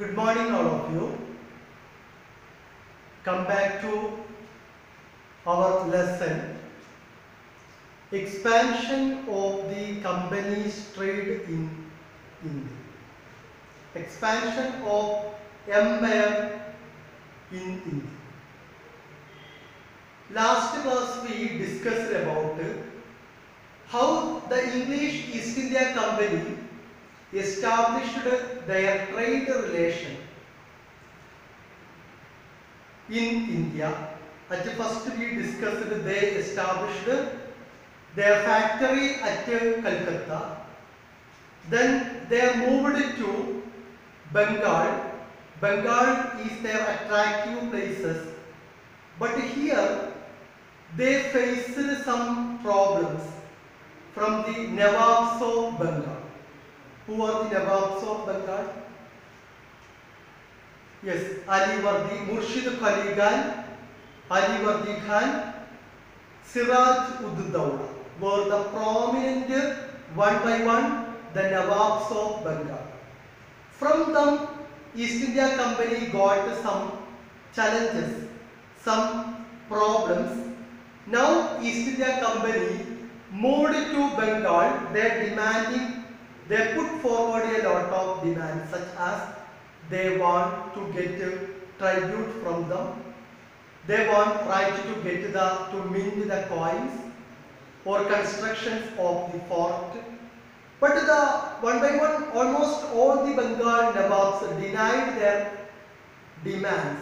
Good morning, all of you. Come back to our lesson. Expansion of the company's trade in India. Expansion of empire in India. Last class we discussed about how the English East India Company established their trade relation in India. At first we discussed they established their factory at Calcutta. Then they moved to Bengal. Bengal is their attractive places. But here they faced some problems from the Nawabs of Bengal. Who are the Nawabs of Bengal? Yes, Ali Wardi, Murshid Qali Khan, Ali Wardi Khan, Siraj ud Dawla were the prominent one by one the Nawabs of Bengal. From them, East India Company got some challenges, some problems. Now East India Company moved to Bengal. They put forward a lot of demands, such as they want to get tribute from them. They want right to get to mint the coins or constructions of the fort. But one by one, almost all the Bengal Nawabs denied their demands.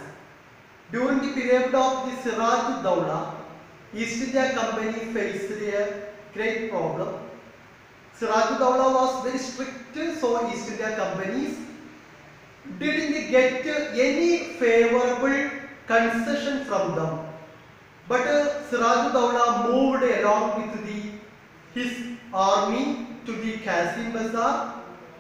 During the period of the Siraj Dawla, East India Company faced a great problem. Siraj Dawla was very strict, so East India companies didn't get any favorable concession from them. But Siraj Dawla moved along with his army to the Qasim Bazaar,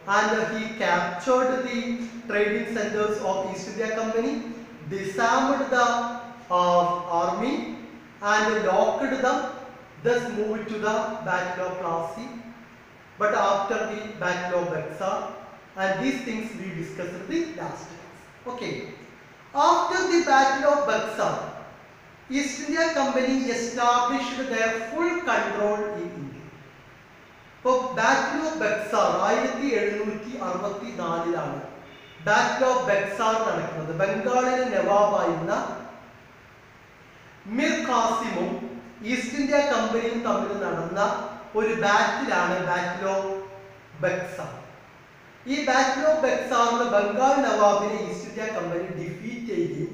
and he captured the trading centers of East India Company, disarmed the army and locked them, thus moved to the Battle of Plassey. But after the Battle of Buxar, and these things we discussed in the last class. Okay. After the Battle of Buxar, East India Company established their full control in India. So, Battle of Buxar, 1764 Battle of Buxar നടക്കുന്നത് ബംഗാളിലെ നവാബായിരുന്ന മിർ ഖാസിമും east India കമ്പനിയും തമ്മിൽ നടന്ന ഒരു ബാറ്റിലാണ് battle of Buxar. ഈ ബാറ്റിൽ ഓഫ് ബക്സാറിൽ ബംഗാൾ നവാബിനെ ഈസ്റ്റ് ഇന്ത്യ കമ്പനി ഡിഫീറ്റ് ചെയ്യുകയും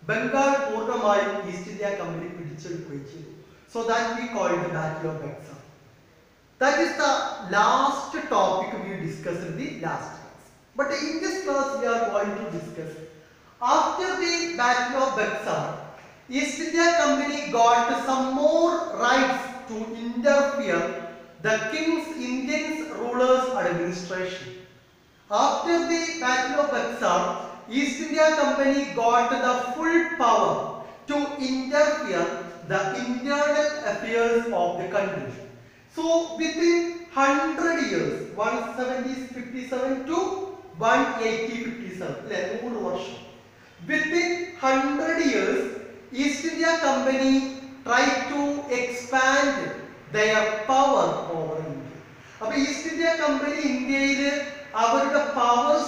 ബംഗാൾ പൂർണ്ണമായും ഈസ്റ്റ് ഇന്ത്യ കമ്പനി പിടിച്ചെടുക്കുകയും ചെയ്തു. So that we call the Battle of Buxar. That is the last topic we discussed in the last class. But in this class we are going to discuss after the Battle of Buxar, East India Company got some more rights to interfere the king's Indian rulers' administration. After the Battle of Buxar, East India Company got the full power to interfere the internal affairs of the country. So within 100 years, 170-57 to 180-57, within 100 years, East India Company tried to expand their power over India. So East India Company ഇന്ത്യയിൽ അവരുടെ powers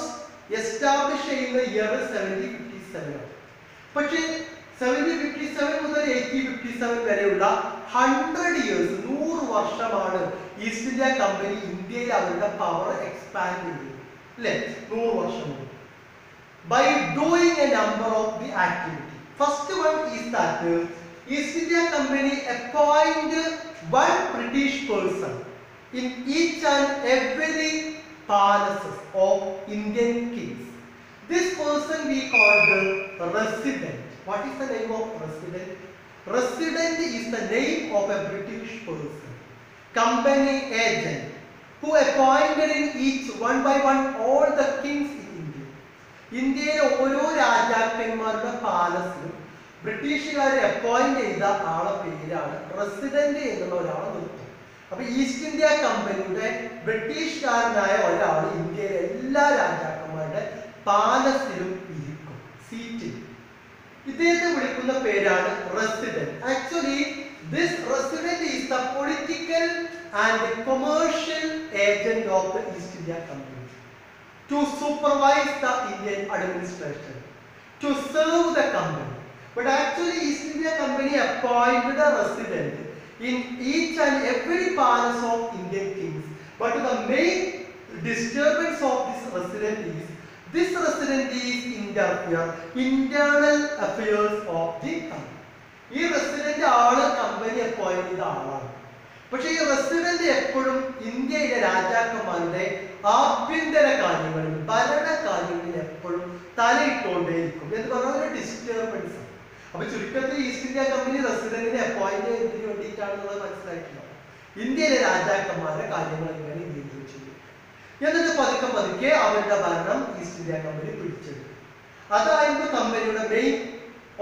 establish ചെയ്യുന്ന year 1757. പക്ഷേ 1757 മുതൽ 1857 വരെയുള്ള 100 years, 100 വർഷമാണ് east India company ഇന്ത്യയിൽ അവരുടെ power expand ചെയ്തത്. അല്ലേ? 100 വർഷം. By doing a number of the activities. First one is that East India Company appointed one British person in each and every palaces of Indian kings. This person we call the resident. What is the name of resident? Resident is the name of a British person, company agent, who appointed in each one by one all the kings in India. ഇന്ത്യയിലെ ഓരോ രാജാക്കന്മാരുടെ പാലസിലും ബ്രിട്ടീഷുകാരെ appoint ചെയ്ത ആളെ പേരാണ് resident എന്നുള്ള ഒരാളെ നിർത്തും. അപ്പൊ ഈസ്റ്റ് ഇന്ത്യ കമ്പനിയുടെ ബ്രിട്ടീഷുകാരനായ ഒരാൾ ഇന്ത്യയിലെ എല്ലാ രാജാക്കന്മാരുടെ പാലസിലും ഇരിക്കും, സീറ്റിൽ. ഇദ്ദേഹത്തെ വിളിക്കുന്ന പേരാണ് resident. Actually this resident is the political and commercial agent of the east India company to supervise the Indian administration, to serve the company. But actually East India Company appointed a resident in each and every palace of Indian kings. But the main disturbance of this resident is interfere internal affairs of the company. ഈ resident ആള് company appoint ചെയ്ത ആളാണ്. പക്ഷെ ഈ resident എപ്പോഴും ഇന്ത്യയിലെ രാജാക്കന്മാരുടെ ആഭ്യന്തര കാര്യങ്ങളിൽ ഭരണ കാര്യങ്ങളിൽ എപ്പോഴും തലയിട്ടുകൊണ്ടേയിരിക്കും എന്ന് പറഞ്ഞ ഒരു ഡിസ്റ്റർബൻസ്. അപ്പൊ ചുരുക്കത്തിൽ ഈസ്റ്റ് ഇന്ത്യ കമ്പനി റെസിഡന്റിനെ അപ്പോയിന്റ് ചെയ്യുന്നതിന് വേണ്ടിയിട്ടാണെന്നുള്ളത് മനസ്സിലായിട്ടുള്ളത്. ഇന്ത്യയിലെ രാജാക്കന്മാരുടെ കാര്യങ്ങൾ ഇങ്ങനെ ഇന്ത്യയിൽ ചെയ്യും. എന്നിട്ട് പതുക്കെ പതുക്കെ അവരുടെ ഭരണം ഈസ്റ്റ് ഇന്ത്യ കമ്പനി പിടിച്ചെടുക്കും. അതായിരുന്നു കമ്പനിയുടെ main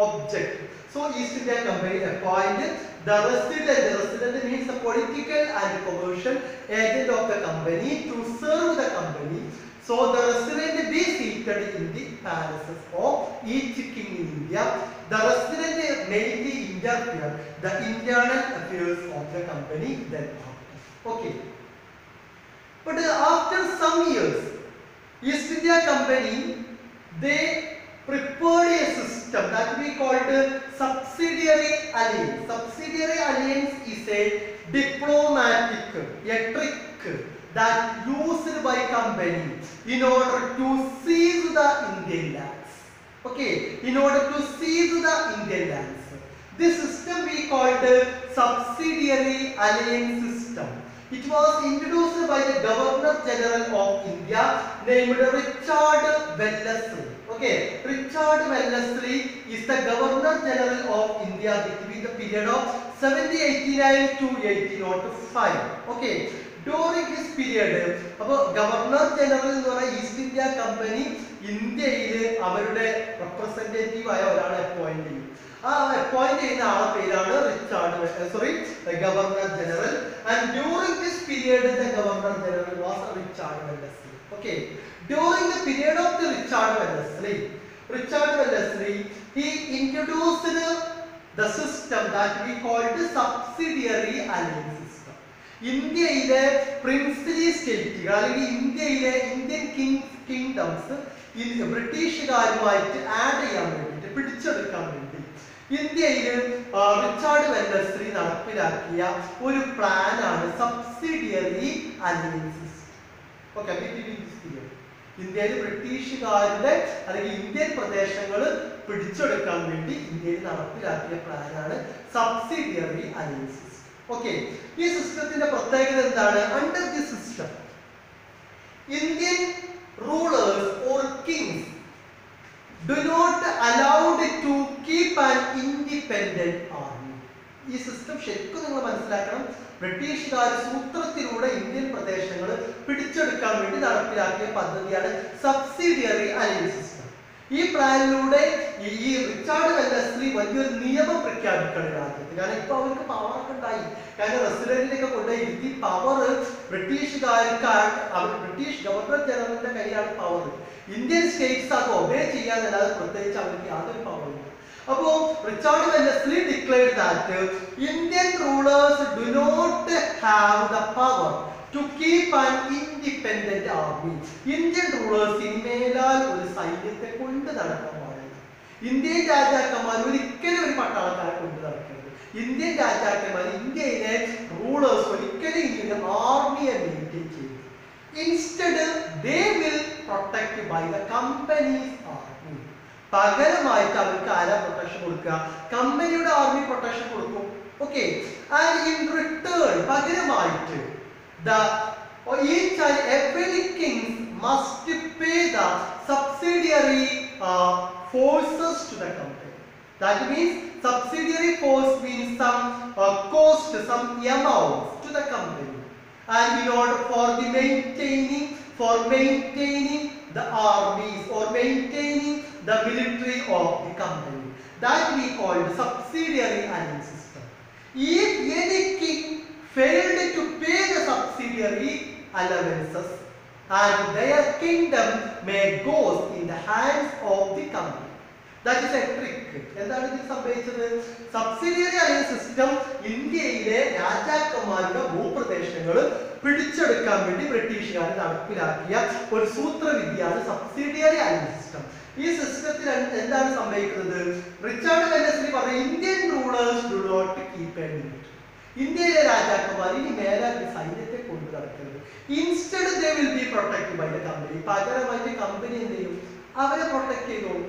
object. So East India Company appointed the resident. The resident means the political and commercial agent of the company to serve the company. So the resident be seated in the palaces of each king in India. The resident mainly interfere the internal affairs of the company then after. Okay. But after some years, East India Company they prepared a system that we called subsidiary alliance. Subsidiary alliance is a diplomatic, a trick that used by company in order to seize the Indian lands. Okay, in order to seize the Indian lands. This system we called subsidiary alliance system. It was introduced by the Governor General of India named Richard Wellesley. Okay, Richard Wellesley is the Governor General of India between the period of 1789 to 1805. Okay, during this period, Governor General എന്ന് പറഞ്ഞ east India company ഇന്ത്യയിൽ അവരുടെ representative ആയ ഒരാളെ appoint ചെയ്യും. ആ appoint ചെയ്യുന്ന ആളെ പേരാണ് Governor General. And during this period, the Governor General was Richard Wellesley. Okay. During the period of the Richard Wellesley, he introduced the system that we called the subsidiary alliance system. ഇന്ത്യയിലെ princely സ്റ്റേറ്റുകൾ അല്ലെങ്കിൽ ഇന്ത്യയിലെ Indian kingdoms ബ്രിട്ടീഷുകാരുമായിട്ട് add ചെയ്യാൻ വേണ്ടിയിട്ട് പിടിച്ചെടുക്കാൻ വേണ്ടി ഇന്ത്യയിൽ Richard Wellesley നടപ്പിലാക്കിയ ഒരു പ്ലാനാണ് സബ്സിഡിയറി അലയൻസ് സിസ്റ്റം. ഓക്കെ, ഇന്ത്യയിൽ ബ്രിട്ടീഷുകാരുടെ അല്ലെങ്കിൽ ഇന്ത്യൻ പ്രദേശങ്ങൾ പിടിച്ചെടുക്കാൻ വേണ്ടി ഇന്ത്യയിൽ നടപ്പിലാക്കിയ പ്ലാനാണ് സബ്സിഡിയറി അലയൻസ് സിസ്റ്റം. ഓക്കെ, ഈ സിസ്റ്റത്തിന്റെ പ്രത്യേകത എന്താണ്? Under the system Indian rulers or Kings do not allowed to keep an independent army. ഈ സിസ്റ്റം ശരിക്കും നിങ്ങൾ മനസ്സിലാക്കണം. ബ്രിട്ടീഷുകാർ സൂത്രത്തിലൂടെ ഇന്ത്യൻ പ്രദേശങ്ങൾ പിടിച്ചെടുക്കാൻ വേണ്ടി നടപ്പിലാക്കിയ പദ്ധതിയാണ് സബ്സിഡിയറി അലയൻസ് സിസ്റ്റം. ഈ പ്ലാനിലൂടെ ഈ റിച്ചാർഡ് വെല്ലസ്ലി വലിയൊരു നിയമം പ്രഖ്യാപിക്കണം രാജ്യത്ത്. കാരണം ഇപ്പൊ അവർക്ക് പവറൊക്കെ ഉണ്ടായി. കാരണം റെസിഡന്റിനൊക്കെ കൊണ്ടുപോയി ഇരുത്തി പവർ ബ്രിട്ടീഷുകാർക്ക് ബ്രിട്ടീഷ് ഗവർണർ ജനറലിന്റെ കയ്യിലാണ് പവർ. ഇന്ത്യൻ സ്റ്റേറ്റ്സ് അത് ഒബേ ചെയ്യാന്നല്ലാതെ പ്രത്യേകിച്ച് അവർക്ക് യാതൊരു പവറില്ല. അപ്പോ Richard Wellesley declared that Indian rulers do not have the power to keep an independent army. Indian rulers ഇനിമേലാൽ ഒരു സൈന്യത്തെ കൊണ്ട് നടക്കാൻ പാടില്ല. ഇന്ത്യൻ രാജാക്കന്മാർ ഒരിക്കലും ഒരു പട്ടാളക്കാരെ കൊണ്ട് നടക്കരുത്. ഇന്ത്യൻ രാജാക്കന്മാർ ഇന്ത്യയിലെ റൂളേഴ്സ് ഒരിക്കലും ഇന്ത്യൻ ആർമിയെ മെയിൻറ്റെയിൻ ചെയ്യും. Instead, they will protect by the company's army. പകരമായിട്ട് അവർക്ക് ആരാ പ്രൊട്ടക്ഷൻ കൊടുക്കുക? കമ്പനിയുടെ ആർമി പ്രൊട്ടക്ഷൻ കൊടുക്കും. ഓക്കെ, ആൻഡ് ഇൻ റിട്ടേൺ പകരമായിട്ട് each and every king must pay the subsidiary forces to the company. That means subsidiary force means some cost, some amount to the company. And in order for the maintaining the armies or maintaining the military of the company, that we call the subsidiary alliance system. If any king failed to pay the subsidiary allowances and their kingdom may go in the hands of the company. That is a trick. എന്താണ് ഇതിൽ സംഭവിച്ചത്? Subsidiary alliance system ഇന്ത്യയിലെ രാജാക്കന്മാരുടെ ഭൂപ്രദേശങ്ങൾ പിടിച്ചെടുക്കാൻ വേണ്ടി ബ്രിട്ടീഷുകാർ നടപ്പിലാക്കിയ ഒരു സൂത്രവിദ്യയാണ് സബ്സിഡിയറി അലയൻസ് സിസ്റ്റം. ഈ സിസ്റ്റത്തിൽ എന്താണ് സംഭവിക്കുന്നത്? റിച്ചാർഡ് വെല്ലസ്ലി പറഞ്ഞ Indian rulers do not keep a limit. ഇന്ത്യയിലെ രാജാക്കന്മാർ ഇനി മേലാൽ സൈന്യത്തെ കൊണ്ടു നടക്കരുത്. Instead they will be protected by the company. പകരമായിട്ട് കമ്പനി എന്ത് ചെയ്യും? അവരെ പ്രൊട്ടക്ട് ചെയ്തോളും.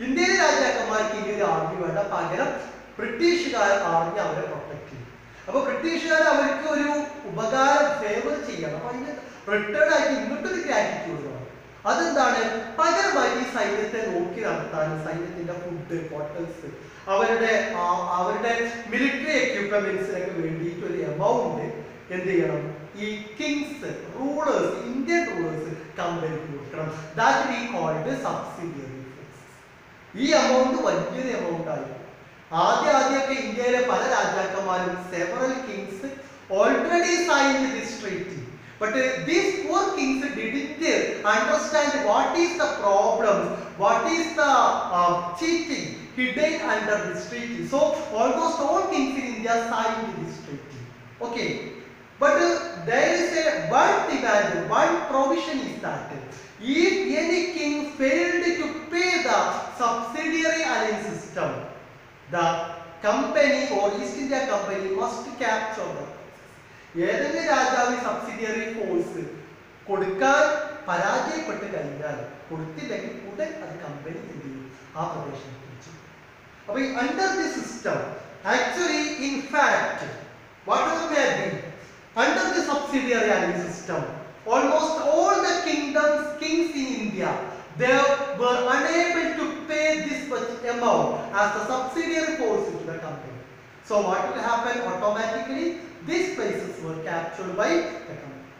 ഇന്ത്യയിലെ രാജാക്കന്മാർക്ക് ഇനി ഒരു ആർമി വേണ്ട, പകരം ബ്രിട്ടീഷുകാർ ആർമി അവരെ പ്രൊട്ടക്ട് ചെയ്യും. അപ്പൊ ബ്രിട്ടീഷുകാർ അവർക്ക് ഒരു ഉപകാരം ഫേവർ ചെയ്യണം. അപ്പൊ അതിന് റിട്ടേൺ ആയിട്ട് ഇങ്ങോട്ടൊരു ഗ്രാറ്റിറ്റ്യൂഡ് വേണം. അതെന്താണ്? പകരമായി ഈ സൈന്യത്തെ നോക്കി നടത്താനും സൈന്യത്തിന്റെ ഫുഡ്, ഹോട്ടൽസ്, അവരുടെ മിലിറ്ററി എക്യുപ്മെന്റ്സിനൊക്കെ വേണ്ടിയിട്ട് ഒരു എമൗണ്ട് എന്ത് ചെയ്യണം? ഈ കിങ്സ്, റൂളേഴ്സ്, ഇന്ത്യൻ റൂളേഴ്സ് കമ്പനിക്ക് കൊടുക്കണം. That we called subsidiary. ഈ എമൗണ്ട് വലിയൊരു എമൗണ്ട് ആയിരുന്നു. ആദ്യമൊക്കെ ഇന്ത്യയിലെ പല രാജാക്കന്മാരും several kings already signed this treaty. But these poor kings didn't understand what is the problem, what is the cheating hidden under this treaty. So almost all kings in India signed this treaty. Okay, but there is one demand, one provision is that if any king failed to pay the subsidiary alliance system, the company or East India Company must capture them. ഏതെങ്കിലും രാജാവ് subsidiary force കൊടുക്കാൻ പരാജയപ്പെട്ട് കഴിഞ്ഞാൽ, കൊടുത്തില്ലെങ്കിൽ ഉടൻ അത് company എന്ത് ചെയ്യും? ആ പ്രദേശം തിരിച്ചു. അപ്പൊ ഈ under the system actually in fact what ever may be under the subsidiary alliance system almost all the kings in India, they were unable to pay this much amount as the subsidiary force to the company. So what will happen? Automatically these places were captured by the company.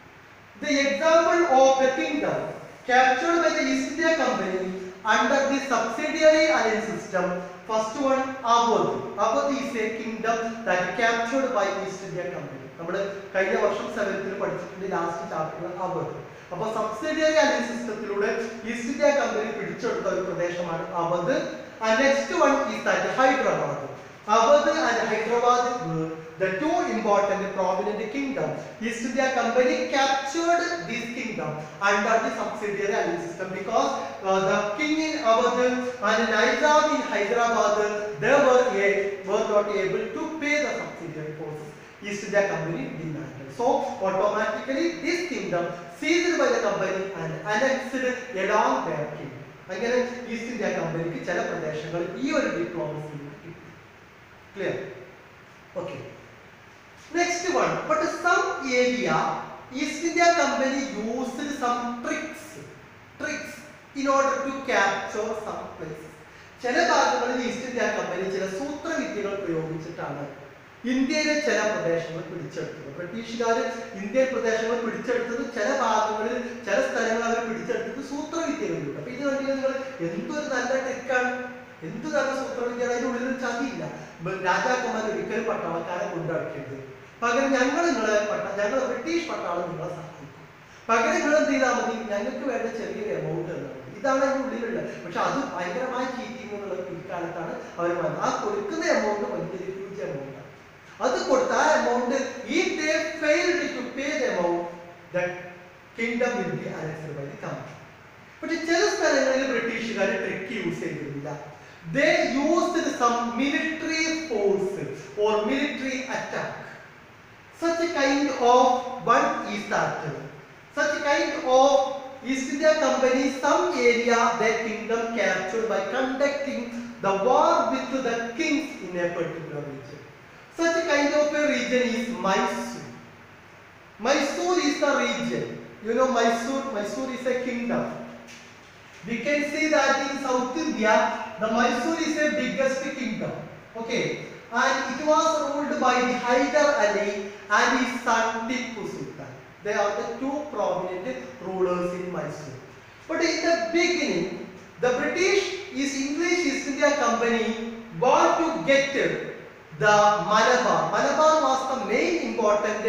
The example of the kingdom captured by the East India Company under the subsidiary alliance system, first one Awadh. Awadh is a kingdom that captured by East India Company. നമ്മൾ കഴിഞ്ഞ വർഷം 7th പഠിച്ചിട്ടുണ്ട് last chapter Awadh. അപ്പോൾ subsidiary alliance സിസ്റ്റത്തിലൂടെ east India company പിടിച്ചെടുത്ത ഒരു പ്രദേശമാണ് Awadh. And next one is that Hyderabad. Awadh and Hyderabad were the two important prominent kingdoms. East India Company captured this kingdom under the subsidiary alliance system because the king in Awadh and Nizam in Hyderabad, they were not able to pay the subsidiary forces. East India Company demanded. So automatically this kingdom seized by the company and annexed along their kingdom. അങ്ങനെ east India കമ്പനിക്ക് ചില പ്രദേശങ്ങൾ ഈ ഒരു diplomacy കിട്ടി. Clear? Okay. Next one. But some area East India Company used some tricks in order to capture some places. ചില ഭാഗങ്ങളിൽ east India company ചില സൂത്രവിദ്യകൾ പ്രയോഗിച്ചിട്ടാണ് ഇന്ത്യയിലെ ചില പ്രദേശങ്ങൾ പിടിച്ചെടുത്തത്. ബ്രിട്ടീഷുകാർ ഇന്ത്യൻ പ്രദേശങ്ങൾ പിടിച്ചെടുത്തത് ചില ഭാഗങ്ങളിൽ, ചില സ്ഥലങ്ങൾ അവർ പിടിച്ചെടുത്തത് സൂത്രവിദ്യകളിലൂടെ. അപ്പൊ ഇത് കണ്ടില്ല നിങ്ങൾ, എന്തൊരു നല്ല ട്രിക്കാണ്, എന്ത് നല്ല സൂത്രവിദ്യ. അതിൻ്റെ ഉള്ളിൽ ചതിയില്ല. രാജാക്കന്മാർ ഒരിക്കലും പട്ടാളക്കാരെ കൊണ്ടടക്കരുത്, പകരം ഞങ്ങൾ ബ്രിട്ടീഷ് പട്ടാളം നിങ്ങളെ സഹായിക്കും, പകരം നിങ്ങൾ എന്ത് ചെയ്താൽ മതി, ഞങ്ങൾക്ക് വേണ്ട ചെറിയൊരു എമൗണ്ട് തന്നാൽ മതി. ഇതാണ് അതിൻ്റെ ഉള്ളിലുള്ളത്. പക്ഷെ അത് ഭയങ്കരമായ ചീറ്റിംഗ് എന്നുള്ള പിൽക്കാലത്താണ് അവർ ആ കൊടുക്കുന്ന എമൗണ്ട് വലിയൊരു ഹ്യൂജ് എമൗണ്ട്. അത് കൊടുത്ത ആ amount if they failed to pay the amount, that kingdom will be annexed by the company. പക്ഷെ ചില സ്ഥലങ്ങളിൽ ബ്രിട്ടീഷുകാർ ട്രിക്ക് യൂസ് ചെയ്തിരുന്നില്ല. They used some military force or military attack. Such a kind of one is that such a kind of East India Company some area their kingdom captured by conducting the war with the kings in a particular region. Such a kind of a region is Mysore. Mysore is the region. You know Mysore is a kingdom. We can see that in South India, the Mysore is the biggest kingdom. Okay, and it was ruled by the Hyder Ali and his son Tipu Sultan. They are the two prominent rulers in Mysore. But in the beginning, the English East India Company want to get the Malabar. Malabar was the main important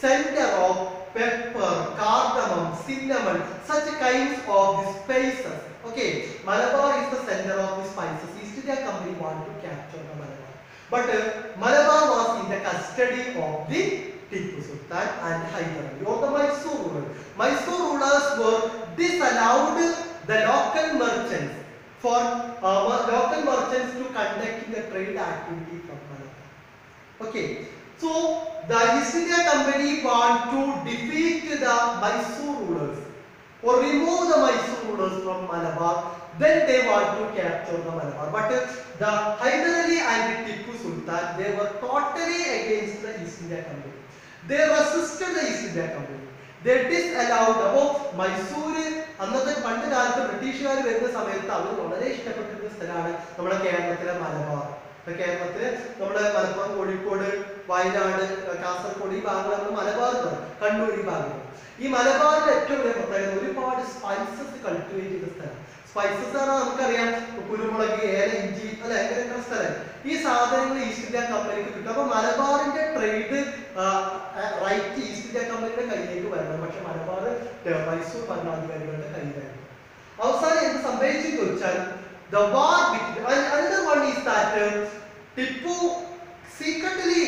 center of pepper, cardamom, cinnamon, such kinds of the spices. Okay, Malabar is the center of the spices. East India Company want to capture the Malabar, but Malabar was in the custody of the Tipu Sultan and Hyder Ali or the Mysore rulers. Mysore rulers were disallowed the local merchants to conduct the trade activity from Malabar. Okay, so the East India Company want to defeat the Mysore rulers or remove the Mysore rulers from Malabar. Then they want to capture the Malabar. But the Hyder Ali and the Tipu Sultan, they were totally against the East India Company. They resisted the East India Company. They disallowed. അപ്പോൾ മൈസൂര് അന്നത്തെ പണ്ട് കാലത്ത് ബ്രിട്ടീഷുകാർ വരുന്ന സമയത്ത് അവർ വളരെ ഇഷ്ടപ്പെട്ടിരുന്ന സ്ഥലമാണ് നമ്മുടെ കേരളത്തിലെ മലബാർ. കേരളത്തില് നമ്മുടെ മലപ്പുറം, കോഴിക്കോട്, വയനാട്, കാസർഗോഡ് ഈ ഭാഗങ്ങളാണ് മലബാർ, കണ്ണൂർ ഈ ഭാഗങ്ങൾ. ഈ മലബാറിന്റെ ഏറ്റവും വലിയ പ്രത്യേകത ഒരുപാട് സ്പൈസസ് കൾട്ടിവേറ്റ് ചെയ്ത സ്ഥലം. സ്പൈസസ് ആണ് നമുക്കറിയാം, കുരുമുളക്, ഏല, ഇഞ്ചി, അല്ലെ, അങ്ങനെയൊക്കെ സ്ഥലം. ഈ സാധനങ്ങൾ ഈസ്റ്റ് ഇന്ത്യ കമ്പനിക്ക് കിട്ടും. അപ്പൊ മലബാറിന്റെ ട്രേഡ് റൈറ്റ് ഈസ്റ്റ് ഇന്ത്യ കമ്പനിയുടെ കയ്യിലേക്ക് വരണം. പക്ഷെ മലബാർ മൈസൂർ ഭരണാധികാരികളുടെ കയ്യിലായിരുന്നു. അവസാനം എന്ത് സംഭവിച്ചെന്ന് ചോദിച്ചാൽ the war between another one is that Tipu secretly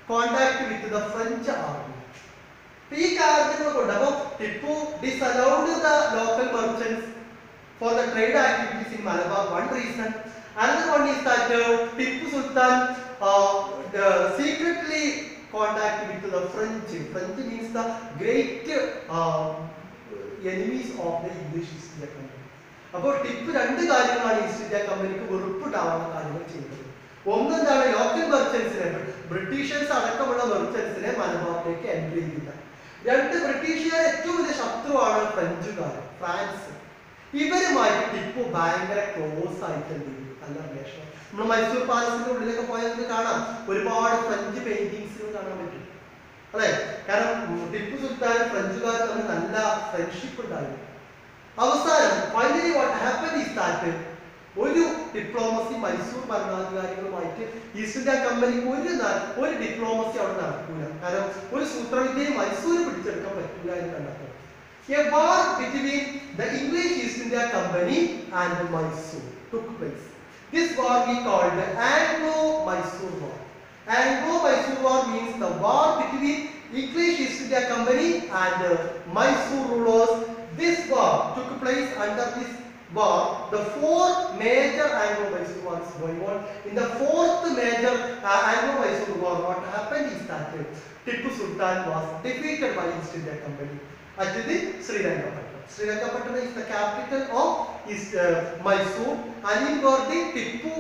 contact with the French army. ഈ കാരണങ്ങൾ കൊണ്ട് അപ്പോൾ Tipu disallowed the local merchants for the trade activities in Malabar. One reason. Another one is that Tipu Sultan secretly contact with the French. French means the great enemies of the English East India Company. അപ്പോൾ tip രണ്ട് കാര്യങ്ങളാണ് east India കമ്പനിക്ക് വെറുപ്പിട്ടാവുന്ന കാര്യങ്ങൾ ചെയ്തത്. ഒന്നെന്താണ്, local മെർച്ചൻസിനെ, Britishers അടക്കമുള്ള മെർച്ചൻസിനെ മലബാറിലേക്ക് entry ചെയ്തില്ല. രണ്ട്, ബ്രിട്ടീഷുകാർ ഏറ്റവും വലിയ ശത്രുവാണ് ഫ്രഞ്ചുകാർ, ഫ്രാൻസ്. ഇവരുമായിട്ട് ടിപ്പു ഭയങ്കര ക്ലോസ് ആയിട്ടുണ്ട്, നല്ല റിലേഷൻ. നമ്മൾ മൈസൂർ പാലസിന്റെ ഉള്ളിലൊക്കെ പോയാൽ കാണാം, ഒരുപാട് ഫ്രഞ്ച് പെയിന്റിങ്സുകൾ കാണാൻ പറ്റും, അല്ലെ? കാരണം ടിപ്പു സുൽത്താൻ ഫ്രഞ്ചുകാർ തമ്മിൽ നല്ല ഫ്രണ്ട്ഷിപ്പ് ഉണ്ടായിരുന്നു. അവസാനം finally what happen is that ഒരു ഡിപ്ലോമസി മൈസൂർ ഭരണാധികാരികളുമായിട്ട് ഈസ്റ്റ് ഇന്ത്യ കമ്പനിക്ക് ഒരു ഡിപ്ലോമസി അവിടെ നടക്കൂല. കാരണം ഒരു സൂത്രവിദ്യയും മൈസൂർ പിടിച്ചെടുക്കാൻ പറ്റൂല എന്ന് കണ്ടെത്തും. A war between the English East India Company and Mysore took place. This war we called the Anglo-Mysore War. Anglo-Mysore War means the war between English East India Company and Mysore rulers. This war took place. Under this war, the four major Anglo-Mysore wars going on. In the fourth major Anglo-Mysore war, what happened is that Tipu Sultan was defeated by East India Company at the Srirangapatnam. Srirangapatnam is the capital of Mysore, and in where the Tipu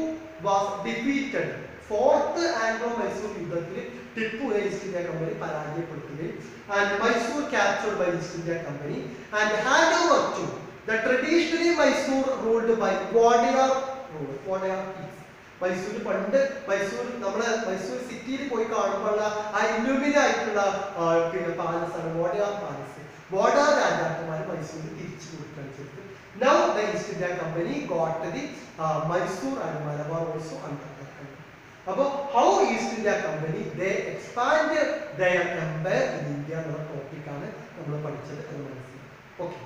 was defeated. Fourth Anglo-Mysore യുദ്ധത്തിൽ Tipu East India Company പരാജയപ്പെടുത്തുകയും and Mysore captured by East India Company and hand over to the traditionally Mysore ruled by Wadiyar rule. Wadiyar kings. Mysore പണ്ട് നമ്മളെ മൈസൂർ സിറ്റിയിൽ പോയി കാണുമ്പോൾ ആ ഇലുമിന ആയിട്ടുള്ള പിന്നെ പാലസാണ് വാഡയാർ palace. വാഡയാർ രാജാക്കന്മാർ മൈസൂരിൽ തിരിച്ചു കൊടുക്കുകയാണ് ചെയ്തത്. Now the East India Company got the Mysore and Malabar also under their control. അപ്പോൾ how East India Company they expand their empire in India എന്നുള്ള ടോപ്പിക്കാണ് നമ്മൾ പഠിച്ചത്. അത് മനസ്സിലായി. ഓക്കെ.